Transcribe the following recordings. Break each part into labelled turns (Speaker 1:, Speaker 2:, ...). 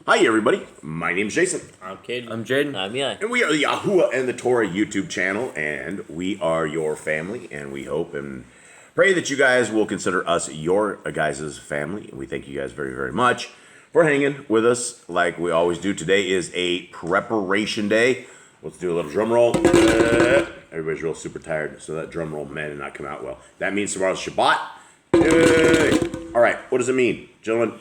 Speaker 1: Hi, everybody. My name's Jason.
Speaker 2: I'm Caden.
Speaker 3: I'm Jaden.
Speaker 2: I'm Yah.
Speaker 1: And we are the YAHOSHUA and the Torah YouTube channel, and we are your family, and we hope and pray that you guys will consider us your guys' family. And we thank you guys very, very much for hanging with us like we always do. Today is a preparation day. Let's do a little drum roll. Everybody's real super tired, so that drum roll may not come out well. That means tomorrow's Shabbat. All right, what does it mean, gentlemen?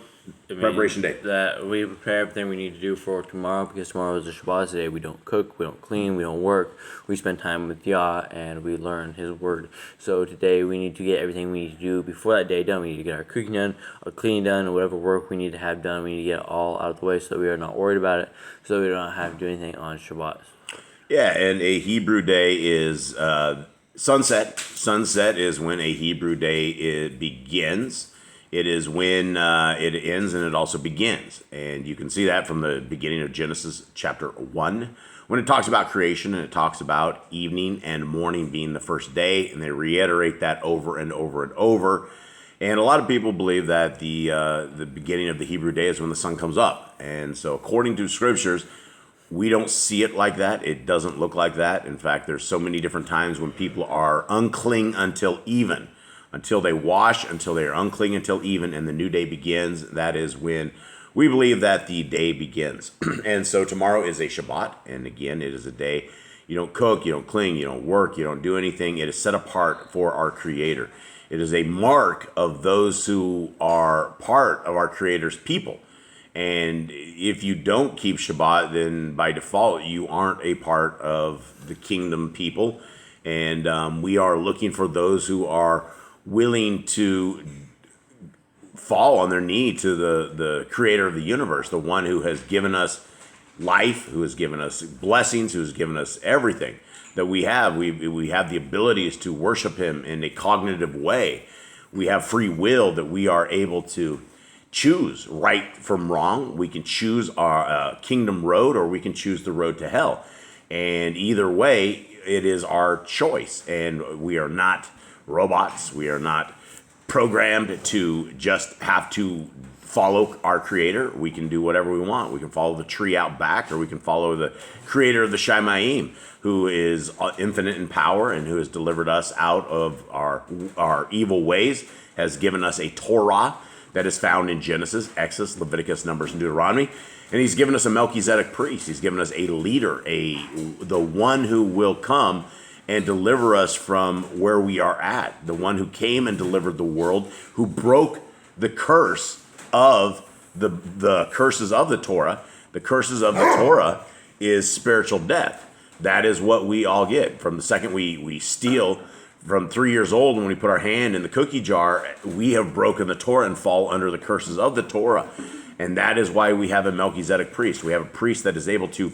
Speaker 1: Preparation day.
Speaker 3: That we prepare everything we need to do for tomorrow, because tomorrow is a Shabbat day. We don't cook, we don't clean, we don't work. We spend time with Yah and we learn His Word. So today we need to get everything we need to do before that day done. We need to get our cooking done, our cleaning done, and whatever work we need to have done. We need to get it all out of the way so that we are not worried about it, so we don't have to do anything on Shabbat.
Speaker 1: Yeah, and a Hebrew day is sunset. Sunset is when a Hebrew day begins. It is when it ends, and it also begins. And you can see that from the beginning of Genesis chapter 1, when it talks about creation, and it talks about evening and morning being the first day, and they reiterate that over and over and over. And a lot of people believe that the beginning of the Hebrew day is when the sun comes up. And so according to scriptures, we don't see it like that. It doesn't look like that. In fact, there's so many different times when people are unclean until even. Until they wash, until they are unclean, until even, and the new day begins. That is when we believe that the day begins. And so tomorrow is a Shabbat, and again, it is a day you don't cook, you don't clean, you don't work, you don't do anything. It is set apart for our Creator. It is a mark of those who are part of our Creator's people. And if you don't keep Shabbat, then by default, you aren't a part of the kingdom people. And we are looking for those who are willing to fall on their knee to the creator of the universe, the one who has given us life, who has given us blessings, who has given us everything that we have. We have the abilities to worship him in a cognitive way. We have free will that we are able to choose right from wrong. We can choose our kingdom road, or we can choose the road to hell. And either way, it is our choice. And we are not robots. We are not programmed to just have to follow our creator. We can do whatever we want. We can follow the tree out back, or we can follow the creator of the Shamayim, who is infinite in power and who has delivered us out of our evil ways, has given us a Torah that is found in Genesis, Exodus, Leviticus, Numbers, and Deuteronomy. And he's given us a Melchizedek priest. He's given us a leader, the one who will come and deliver us from where we are at, the one who came and delivered the world, who broke the curse of the curses of the Torah. The curses of the Torah is spiritual death. That is what we all get. From the second we steal from 3 years old, when we put our hand in the cookie jar, we have broken the Torah and fall under the curses of the Torah. And that is why we have a Melchizedek priest. We have a priest that is able to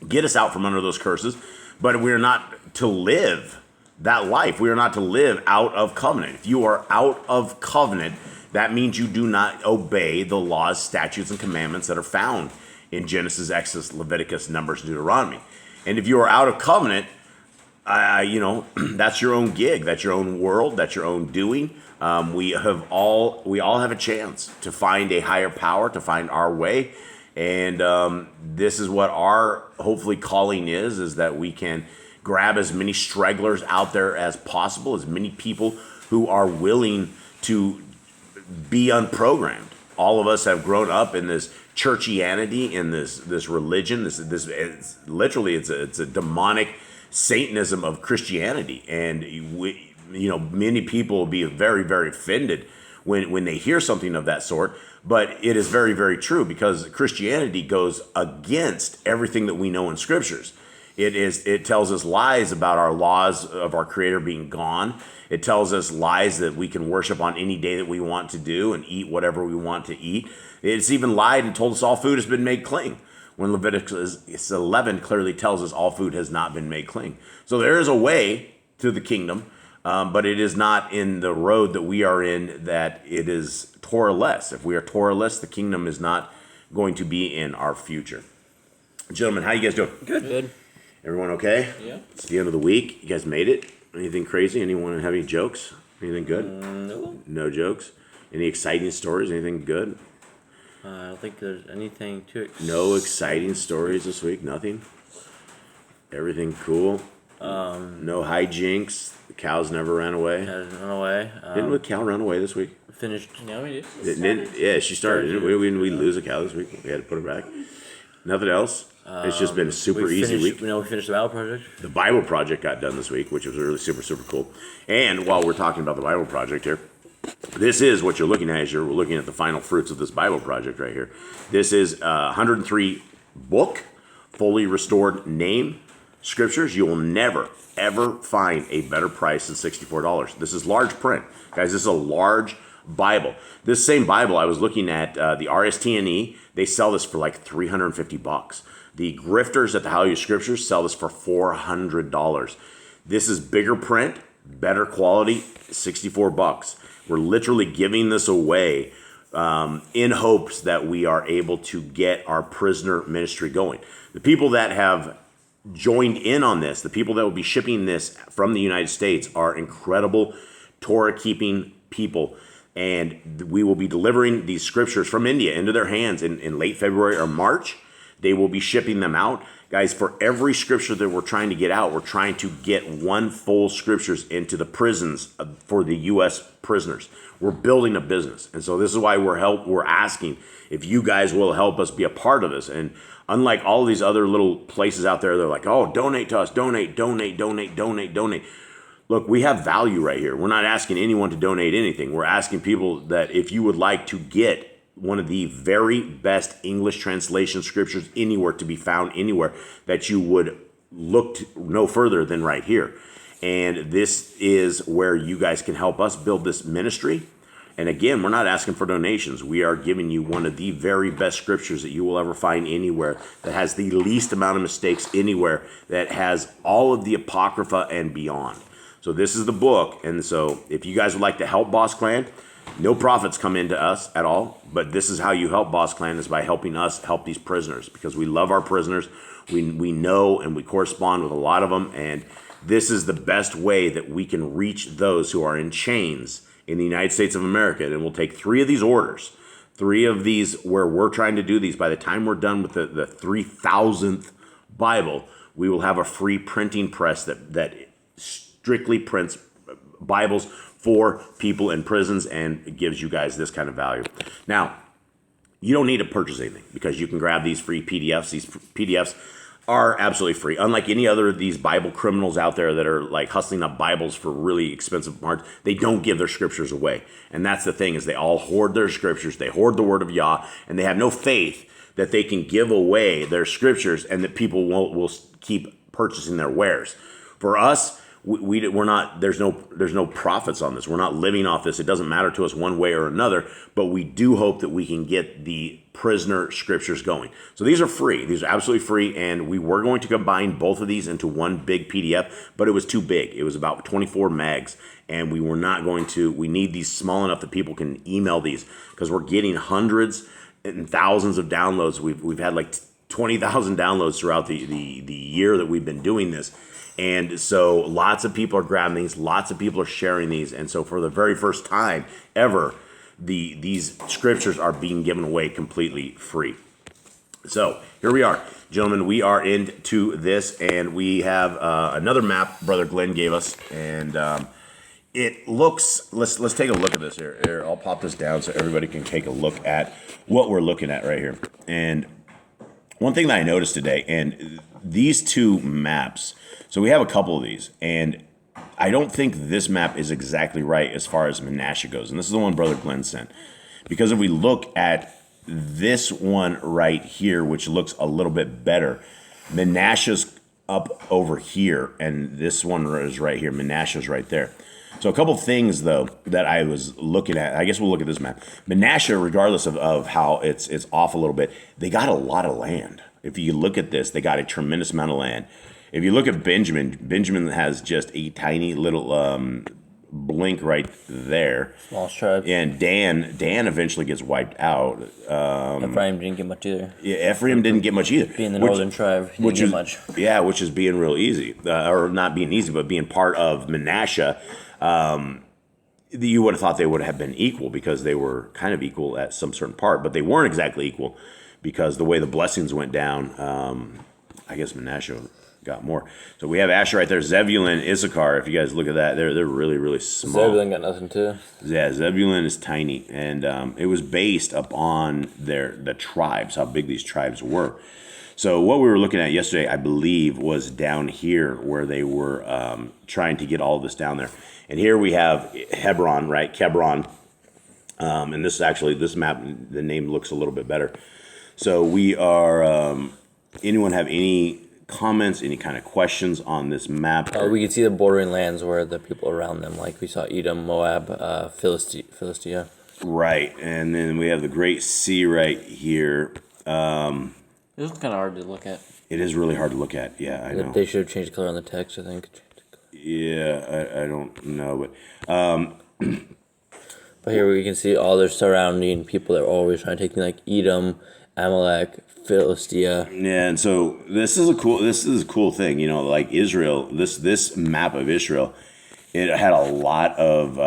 Speaker 1: get us out from under those curses, but we are not to live that life. We are not to live out of covenant. If you are out of covenant, that means you do not obey the laws, statutes, and commandments that are found in Genesis, Exodus, Leviticus, Numbers, and Deuteronomy. And if you are out of covenant, that's your own gig. That's your own world. That's your own doing. We all have a chance to find a higher power, to find our way. And this is what our hopefully calling is that we can grab as many stragglers out there as possible, as many people who are willing to be unprogrammed. All of us have grown up in this churchianity, in this religion. This it's literally it's a demonic Satanism of Christianity, and many people will be very, very offended when they hear something of that sort. But it is very, very true, because Christianity goes against everything that we know in scriptures. It tells us lies about our laws of our Creator being gone. It tells us lies that we can worship on any day that we want to do and eat whatever we want to eat. It's even lied and told us all food has been made clean, when Leviticus 11 clearly tells us all food has not been made clean. So there is a way to the kingdom, but it is not in the road that we are in, that it is Torah-less. If we are Torah-less, the kingdom is not going to be in our future. Gentlemen, how you guys doing?
Speaker 2: Good.
Speaker 1: Everyone okay?
Speaker 2: Yeah.
Speaker 1: It's the end of the week. You guys made it. Anything crazy? Anyone have any jokes? Anything good?
Speaker 2: No.
Speaker 1: No jokes? Any exciting stories? Anything good?
Speaker 3: I don't think there's anything to it.
Speaker 1: No exciting stories this week. Nothing. Everything cool. No hijinks. The cows never ran away.
Speaker 3: Hasn't run away.
Speaker 1: Didn't the cow run away this week?
Speaker 3: Finished.
Speaker 2: No, we did.
Speaker 1: Yeah, she started. Didn't we lose a cow this week? We had to put her back. Nothing else. It's just been a super easy week.
Speaker 3: We finished the Bible project.
Speaker 1: The Bible project got done this week, which was really super cool. And while we're talking about the Bible project here, this is what you're looking at as you're looking at the final fruits of this Bible project right here. This is 103 book, fully restored name scriptures. You will never, ever find a better price than $64. This is large print. Guys, this is a large Bible. This same Bible, I was looking at the RST&E. They sell this for like $350. The grifters at the YAHOSHUA Scriptures sell this for $400. This is bigger print, better quality, $64. We're literally giving this away in hopes that we are able to get our prisoner ministry going. The people that have joined in on this, the people that will be shipping this from the United States, are incredible Torah-keeping people. And we will be delivering these scriptures from India into their hands in late February or March. They will be shipping them out. Guys, for every scripture that we're trying to get out, we're trying to get one full scriptures into the prisons for the U.S. prisoners. We're building a business. And so this is why we're asking if you guys will help us be a part of this. And unlike all of these other little places out there, they're like, oh, donate to us, donate. Look, we have value right here. We're not asking anyone to donate anything. We're asking people that if you would like to get one of the very best English translation scriptures anywhere to be found anywhere, that you would look no further than right here. And this is where you guys can help us build this ministry. And again, we're not asking for donations. We are giving you one of the very best scriptures that you will ever find anywhere, that has the least amount of mistakes anywhere, that has all of the Apocrypha and beyond. So this is the book. And so if you guys would like to help Boss Clan, no profits come into us at all, but this is how you help Boss Clan, is by helping us help these prisoners, because we love our prisoners. We know and we correspond with a lot of them, and this is the best way that we can reach those who are in chains in the United States of America. And we'll take 3 of these orders, 3 of these where we're trying to do these. By the time we're done with the 3,000th Bible, we will have a free printing press that strictly prints Bibles for people in prisons, and gives you guys this kind of value. Now, you don't need to purchase anything, because you can grab these free PDFs. These PDFs are absolutely free. Unlike any other of these Bible criminals out there that are like hustling up Bibles for really expensive parts, they don't give their scriptures away. And that's the thing, is they all hoard their scriptures. They hoard the word of Yah, and they have no faith that they can give away their scriptures and that people will keep purchasing their wares. For us, we're not, there's no profits on this. We're not living off this. It doesn't matter to us one way or another, but we do hope that we can get the prisoner scriptures going. So these are free. These are absolutely free, and we were going to combine both of these into one big PDF, but it was too big. It was about 24 megs, and we were not going to. We need these small enough that people can email these, because we're getting hundreds and thousands of downloads. We've had like 20,000 downloads throughout the year that we've been doing this. And so lots of people are grabbing these, lots of people are sharing these. And so for the very first time ever, these scriptures are being given away completely free. So here we are, gentlemen. We are into this, and we have another map Brother Glenn gave us. And it looks, let's take a look at this here. Here, I'll pop this down so everybody can take a look at what we're looking at right here. And one thing that I noticed today, and these 2 maps, so we have a couple of these, and I don't think this map is exactly right as far as Manasseh goes. And this is the one Brother Glenn sent. Because if we look at this one right here, which looks a little bit better, Manasseh's up over here, and this one is right here. Manasseh's right there. So a couple things, though, that I was looking at. I guess we'll look at this map. Manasseh, regardless of how it's off a little bit, they got a lot of land. If you look at this, they got a tremendous amount of land. If you look at Benjamin has just a tiny little blink right there.
Speaker 3: Small tribe.
Speaker 1: And Dan eventually gets wiped out.
Speaker 3: Ephraim didn't get much either.
Speaker 1: Yeah, Ephraim didn't get much either.
Speaker 3: Being the northern tribe, he didn't get much.
Speaker 1: Yeah, which is being real easy. Or not being easy, but being part of Manasseh. you would have thought they would have been equal because they were kind of equal at some certain part, but they weren't exactly equal because the way the blessings went down, I guess Manasseh got more. So we have Asher right there, Zebulun, Issachar. If you guys look at that, they're really, really small.
Speaker 3: Zebulun got nothing too.
Speaker 1: Yeah, Zebulun is tiny, and it was based upon the tribes, how big these tribes were. So what we were looking at yesterday, I believe, was down here where they were trying to get all of this down there. And here we have Hebron, right? Kebron. And this map, the name looks a little bit better. So we are, anyone have any comments, any kind of questions on this map?
Speaker 3: We can see the bordering lands where the people around them, like we saw Edom, Moab, Philistia.
Speaker 1: Right, and then we have the Great Sea right here.
Speaker 3: This is kind of hard to look at.
Speaker 1: It is really hard to look at, yeah, I know.
Speaker 3: They should have changed the color on the text, I think.
Speaker 1: Yeah, I don't know, but...
Speaker 3: But here we can see all their surrounding people that are always trying to take me, like Edom, Amalek, Philistia.
Speaker 1: Yeah, and so this is a cool thing, like Israel. This map of Israel, it had a lot of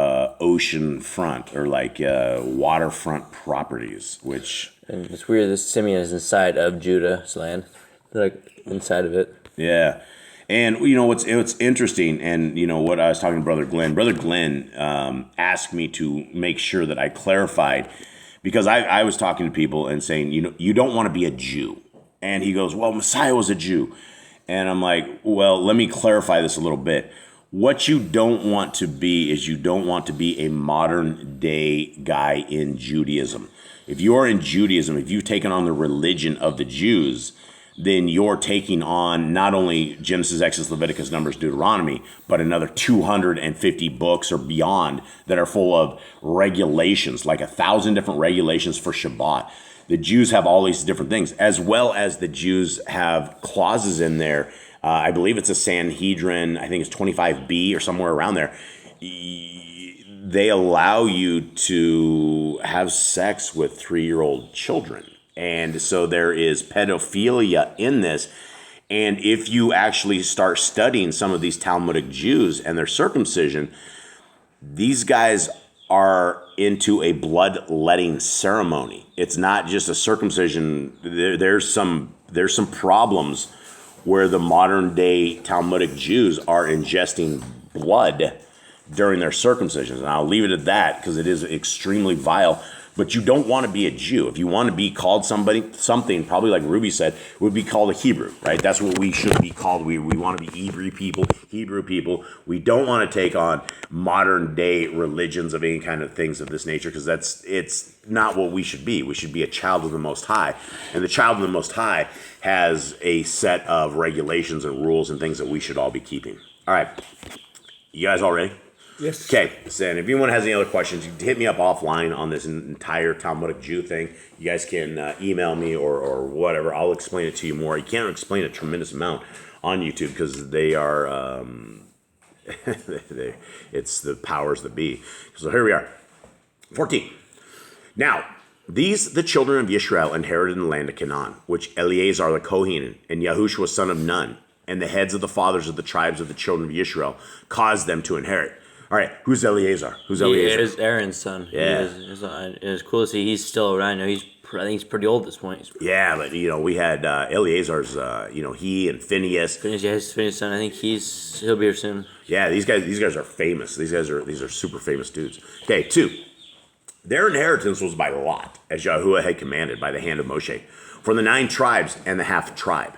Speaker 1: ocean front or like waterfront properties, which
Speaker 3: And it's weird. This Simeon is inside of Judah's land, like inside of it.
Speaker 1: Yeah, and what's interesting, and what I was talking to Brother Glenn. Brother Glenn asked me to make sure that I clarified. Because I was talking to people and saying, you don't want to be a Jew. And he goes, well, Messiah was a Jew. And I'm like, well, let me clarify this a little bit. What you don't want to be is you don't want to be a modern day guy in Judaism. If you are in Judaism, if you've taken on the religion of the Jews, then you're taking on not only Genesis, Exodus, Leviticus, Numbers, Deuteronomy, but another 250 books or beyond that are full of regulations, like 1,000 different regulations for Shabbat. The Jews have all these different things, as well as the Jews have clauses in there. I believe it's a Sanhedrin, I think it's 25b or somewhere around there. They allow you to have sex with 3-year-old children. And so there is pedophilia in this. And if you actually start studying some of these Talmudic Jews and their circumcision, these guys are into a bloodletting ceremony. It's not just a circumcision. There's some problems where the modern day Talmudic Jews are ingesting blood during their circumcisions. And I'll leave it at that because it is extremely vile. But you don't want to be a Jew. If you want to be called something, probably like Ruby said, would be called a Hebrew, right? That's what we should be called. We want to be Hebrew people. We don't want to take on modern day religions of any kind of things of this nature because it's not what we should be. We should be a child of the Most High. And the child of the Most High has a set of regulations and rules and things that we should all be keeping. All right. You guys all ready?
Speaker 2: Yes.
Speaker 1: Okay, so if anyone has any other questions, you can hit me up offline on this entire Talmudic Jew thing. You guys can email me or whatever. I'll explain it to you more. You can't explain a tremendous amount on YouTube because they are, it's the powers that be. So here we are. 14. Now, these the children of Yisrael inherited in the land of Canaan, which Eleazar the Kohen and Yahushua son of Nun and the heads of the fathers of the tribes of the children of Yisrael caused them to inherit. All right, who's Eleazar? He
Speaker 3: is Aaron's son.
Speaker 1: Yeah.
Speaker 3: It's cool to see he's still around. I think he's pretty old at this point.
Speaker 1: Yeah, but we had Eleazar's, he and Phineas.
Speaker 3: Phineas' son. I think he'll be here soon.
Speaker 1: Yeah, these guys are famous. These are super famous dudes. Okay, 2. Their inheritance was by lot, as Yahuwah had commanded by the hand of Moshe, for the 9 tribes and the half tribe.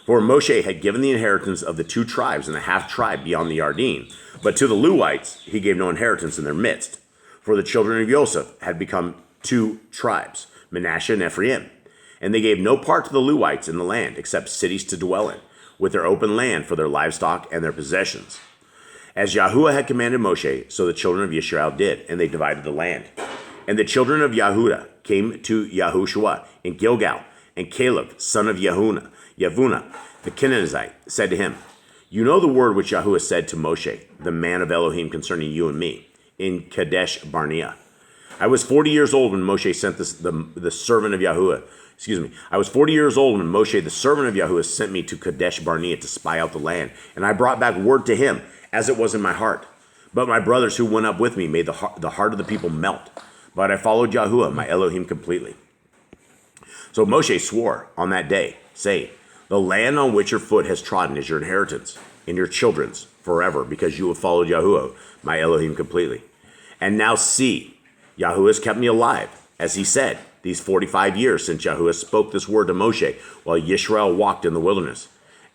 Speaker 1: For Moshe had given the inheritance of the 2 tribes and the half tribe beyond the Yarden. But to the Lewites he gave no inheritance in their midst. For the children of Joseph had become 2 tribes, Manasseh and Ephraim. And they gave no part to the Lewites in the land, except cities to dwell in, with their open land for their livestock and their possessions. As Yahuwah had commanded Moshe, so the children of Yisrael did, and they divided the land. And the children of Yahudah came to Yahushua in Gilgal, and Caleb, son of Yevunah, the Kenizzite, said to him, You know the word which Yahuwah said to Moshe, the man of Elohim, concerning you and me, in Kadesh Barnea. I was 40 years old when Moshe sent the servant of Yahuwah. I was 40 years old when Moshe, the servant of Yahuwah, sent me to Kadesh Barnea to spy out the land. And I brought back word to him, as it was in my heart. But my brothers who went up with me made the heart of the people melt. But I followed Yahuwah, my Elohim, completely. So Moshe swore on that day, saying, the land on which your foot has trodden is your inheritance, and your children's forever, because you have followed Yahuwah, my Elohim, completely. And now see, Yahuwah has kept me alive, as he said, these 45 years since Yahuwah spoke this word to Moshe, while Yisrael walked in the wilderness.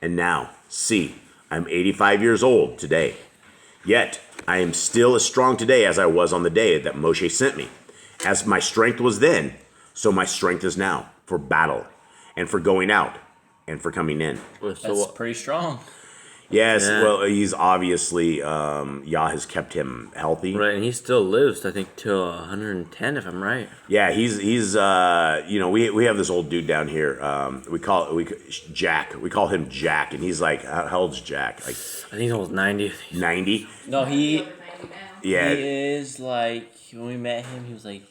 Speaker 1: And now, see, I'm 85 years old today. Yet, I am still as strong today as I was on the day that Moshe sent me. As my strength was then, so my strength is now, for battle, and for going out, and for coming in.
Speaker 2: That's pretty strong.
Speaker 1: Yes, well, he's obviously, Yah has kept him healthy.
Speaker 3: Right, and he still lives, I think, till 110, if I'm right.
Speaker 1: Yeah, he's you know, we have this old dude down here. We call Jack. We call him Jack, and he's like, how old's Jack? Like,
Speaker 3: I think he's almost 90.
Speaker 1: 90?
Speaker 2: No, he
Speaker 1: Yeah.
Speaker 2: is like, when we met him, he was like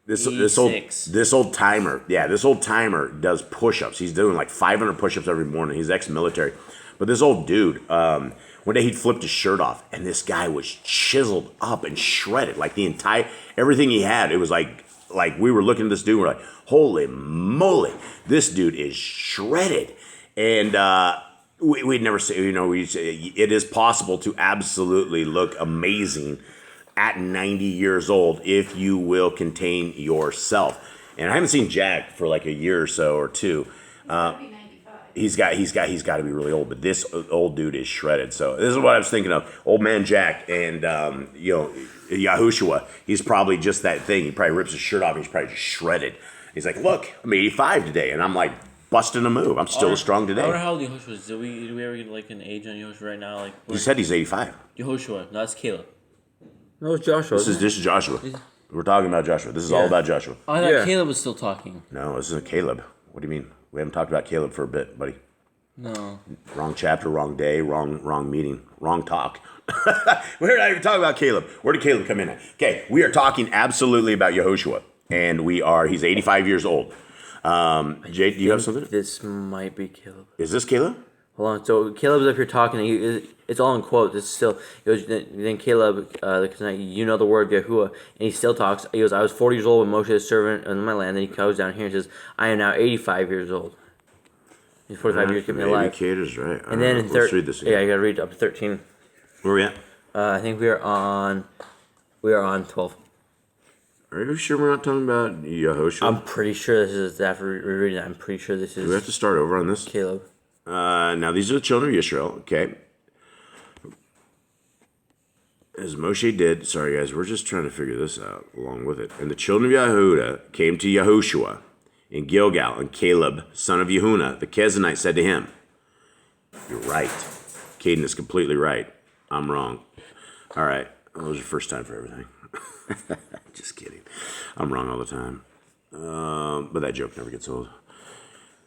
Speaker 1: This
Speaker 2: 86.
Speaker 1: old timer. Yeah, this old timer does push-ups. He's doing like 500 push-ups every morning. He's ex-military. But this old dude, one day he'd flipped his shirt off, and this guy was chiseled up and shredded. Like everything he had, it was like we were looking at this dude, we're like, holy moly, this dude is shredded. And we'd never say, you know, it is possible to absolutely look amazing at 90 years old if you will contain yourself. And I haven't seen Jack for like a year or so or two. He's got to be really old, but this old dude is shredded. So this is what I was thinking of: old man Jack and you know, YAHOSHUA. He's probably just that thing. He probably rips his shirt off. And he's probably just shredded. He's like, "Look, I'm 85 today," and I'm like busting a move. I'm still as strong today.
Speaker 2: I wonder how old Yehoshua is. Did we ever get like an age on Yehoshua right now? Like
Speaker 1: You said he's 85.
Speaker 2: Yehoshua, no, that's Caleb.
Speaker 3: No, it's Joshua.
Speaker 1: This is Joshua. We're talking about Joshua. This is all about Joshua.
Speaker 2: Oh, I thought
Speaker 3: Yeah.
Speaker 2: Caleb was still talking.
Speaker 1: No, this isn't Caleb. What do you mean? We haven't talked about Caleb for a bit, buddy.
Speaker 2: No.
Speaker 1: Wrong chapter, wrong day, wrong meeting, wrong talk. We're not even talking about Caleb. Where did Caleb come in at? Okay, we are talking absolutely about Yehoshua, and he's 85 years old. Jay, do you have something?
Speaker 3: This might be Caleb.
Speaker 1: Is this Caleb?
Speaker 3: Hold on. So Caleb's up here talking. It's all in quotes. It's still. Then Caleb, you know the word of Yahuwah, and he still talks. He goes, "I was 40 years old when Moshe is servant in my land." Then he goes down here and says, "I am now 85 years old." He's 45 years keeping me alive.
Speaker 1: Maybe Kate is right.
Speaker 3: And then in
Speaker 1: let's read this again.
Speaker 3: Yeah, you gotta read up to 13.
Speaker 1: Where are we at?
Speaker 3: I think we are on 12.
Speaker 1: Are you sure we're not talking about Yehoshua?
Speaker 3: I'm pretty sure this is after rereading that. I'm pretty sure this
Speaker 1: Do we have
Speaker 3: is
Speaker 1: to start over on this?
Speaker 3: Caleb.
Speaker 1: Now these are the children of Israel. Okay. As Moshe did, sorry guys, we're just trying to figure this out along with it. And the children of Yehuda came to Yahushua in Gilgal, and Caleb, son of Yehunah, the Kenizzite, said to him, "You're right. Caden is completely right. I'm wrong." All right. That was your first time for everything. Just kidding. I'm wrong all the time. But that joke never gets old.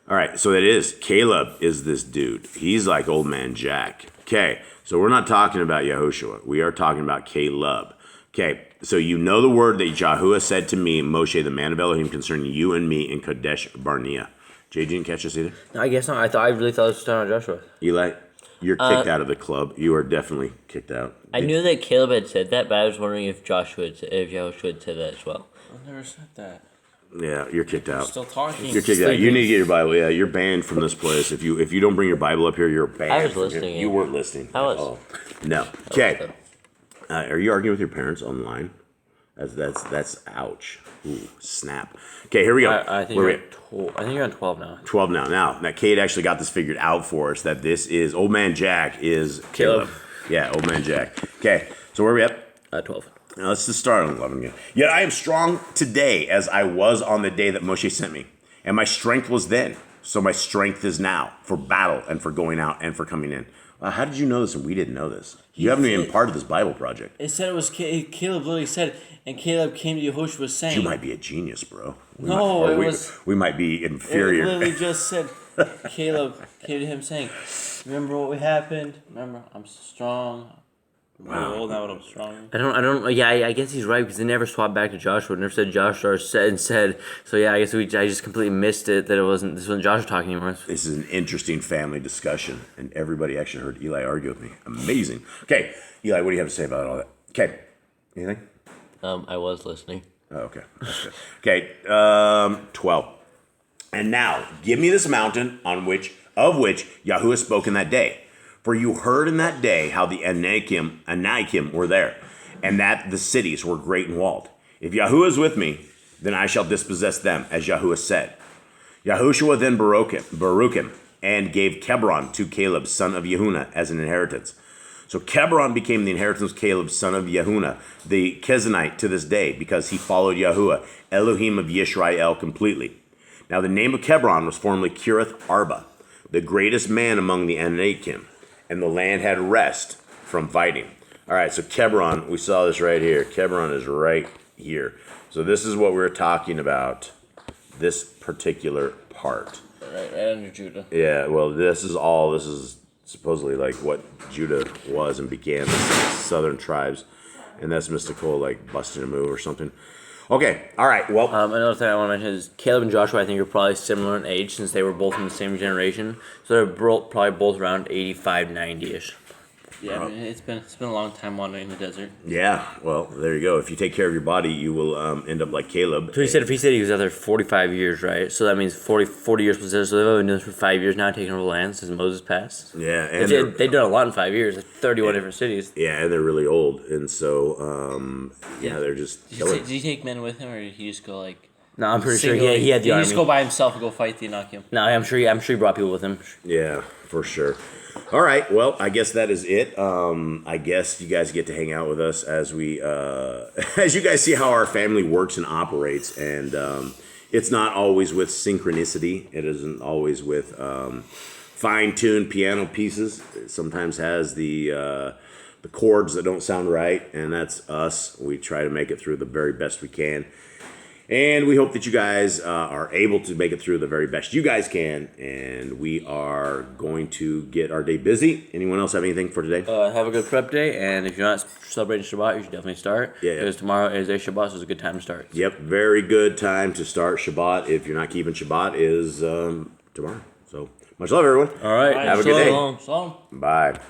Speaker 1: All right. So it is. Caleb is this dude. He's like old man Jack. Okay. So we're not talking about Yehoshua. We are talking about Caleb. Okay. So you know the word that Yahuwah said to me, Moshe, the man of Elohim, concerning you and me in Kadesh Barnea. Jay, you didn't catch this either?
Speaker 3: No, I guess not. I really thought this was talking about Joshua.
Speaker 1: Eli, you're kicked out of the club. You are definitely kicked out.
Speaker 4: I knew that Caleb had said that, but I was wondering if Yahushua had said that as well.
Speaker 2: I never said that.
Speaker 1: Yeah, you're kicked out.
Speaker 2: Still talking.
Speaker 1: You're kicked out. You need to get your Bible. Yeah, you're banned from this place. If you don't bring your Bible up here, you're banned.
Speaker 4: I was
Speaker 1: from
Speaker 4: listening.
Speaker 1: here. You weren't listening.
Speaker 4: I was.
Speaker 1: Oh, no. Okay. Are you arguing with your parents online? That's ouch. Ooh, snap. Okay, here we go.
Speaker 3: I think
Speaker 1: Where
Speaker 3: you're
Speaker 1: we at?
Speaker 3: 12. I think you're on 12 now.
Speaker 1: 12 now. Now, Kate actually got this figured out for us that this is old man Jack is Caleb. Yeah, old man Jack. Okay, so where are we at?
Speaker 3: 12.
Speaker 1: Now let's just start on 11 again. Yet I am strong today as I was on the day that Moshe sent me. And my strength was then, so my strength is now for battle and for going out and for coming in. How did you know this and we didn't know this? You haven't even been part of this Bible project.
Speaker 2: It said it was Caleb literally said, and Caleb came to Yehoshua saying.
Speaker 1: You might be a genius, bro. We might be inferior.
Speaker 2: It literally just said, Caleb came to him saying, "Remember what happened? Remember, I'm strong. I'm old now, but I'm strong."
Speaker 3: I don't. Yeah, I guess he's right because they never swapped back to Joshua. It never said Joshua said. So yeah, I guess I just completely missed it that this wasn't Joshua talking anymore.
Speaker 1: This is an interesting family discussion, and everybody actually heard Eli argue with me. Amazing. Okay, Eli, what do you have to say about all that? Okay. Anything?
Speaker 4: I was listening.
Speaker 1: Oh, okay. Okay. 12. And now give me this mountain of which Yahuwah spoke in that day. For you heard in that day how the Anakim were there, and that the cities were great and walled. If Yahuwah is with me, then I shall dispossess them, as Yahuwah said. YAHOSHUA then Baruch him, and gave Kebron to Caleb, son of Yehunah, as an inheritance. So Kebron became the inheritance of Caleb, son of Yehunah, the Kezanite, to this day, because he followed Yahuwah, Elohim of Yisrael, completely. Now the name of Kebron was formerly Kirith Arba, the greatest man among the Anakim, and the land had rest from fighting. All right, so Kebron, we saw this right here. Kebron is right here. So this is what we're talking about, this particular part.
Speaker 2: Right under Judah.
Speaker 1: Yeah, well, this is supposedly like what Judah was and began the southern tribes. And that's mystical, like busting a move or something. Okay, all right, well.
Speaker 3: Another thing I want to mention is Caleb and Joshua, I think, are probably similar in age since they were both in the same generation. So they're probably both around 85, 90-ish.
Speaker 2: Yeah, I mean, it's been a long time wandering in the desert.
Speaker 1: Yeah, well, there you go. If you take care of your body, you will end up like Caleb.
Speaker 3: So he said he was out there 45 years, right? So that means 40 years was there. So they've been doing this for 5 years now, taking over the land since Moses passed.
Speaker 1: Yeah, and
Speaker 3: they've done a lot in 5 years, like 31 different cities.
Speaker 1: Yeah, and they're really old, and so they're just killing.
Speaker 2: Did he take men with him, or did he just go like?
Speaker 3: No, I'm pretty sure he had the
Speaker 2: Did
Speaker 3: army.
Speaker 2: he just go by himself and go fight the Anakim?
Speaker 3: No, I'm sure he brought people with him.
Speaker 1: Yeah, for sure. All right, well, I guess that is it. I guess you guys get to hang out with us as we, as you guys see how our family works and operates, and it's not always with synchronicity. It isn't always with fine-tuned piano pieces. It sometimes has the chords that don't sound right, and that's us. We try to make it through the very best we can. And we hope that you guys are able to make it through the very best you guys can. And we are going to get our day busy. Anyone else have anything for today?
Speaker 3: Have a good prep day, and if you're not celebrating Shabbat, you should definitely start.
Speaker 1: Yeah.
Speaker 3: Because tomorrow is a Shabbat, so it's a good time to start.
Speaker 1: Yep, very good time to start Shabbat. If you're not keeping Shabbat, is tomorrow. So much love, everyone.
Speaker 3: All right.
Speaker 1: Have a good day.
Speaker 2: Shalom.
Speaker 1: Bye.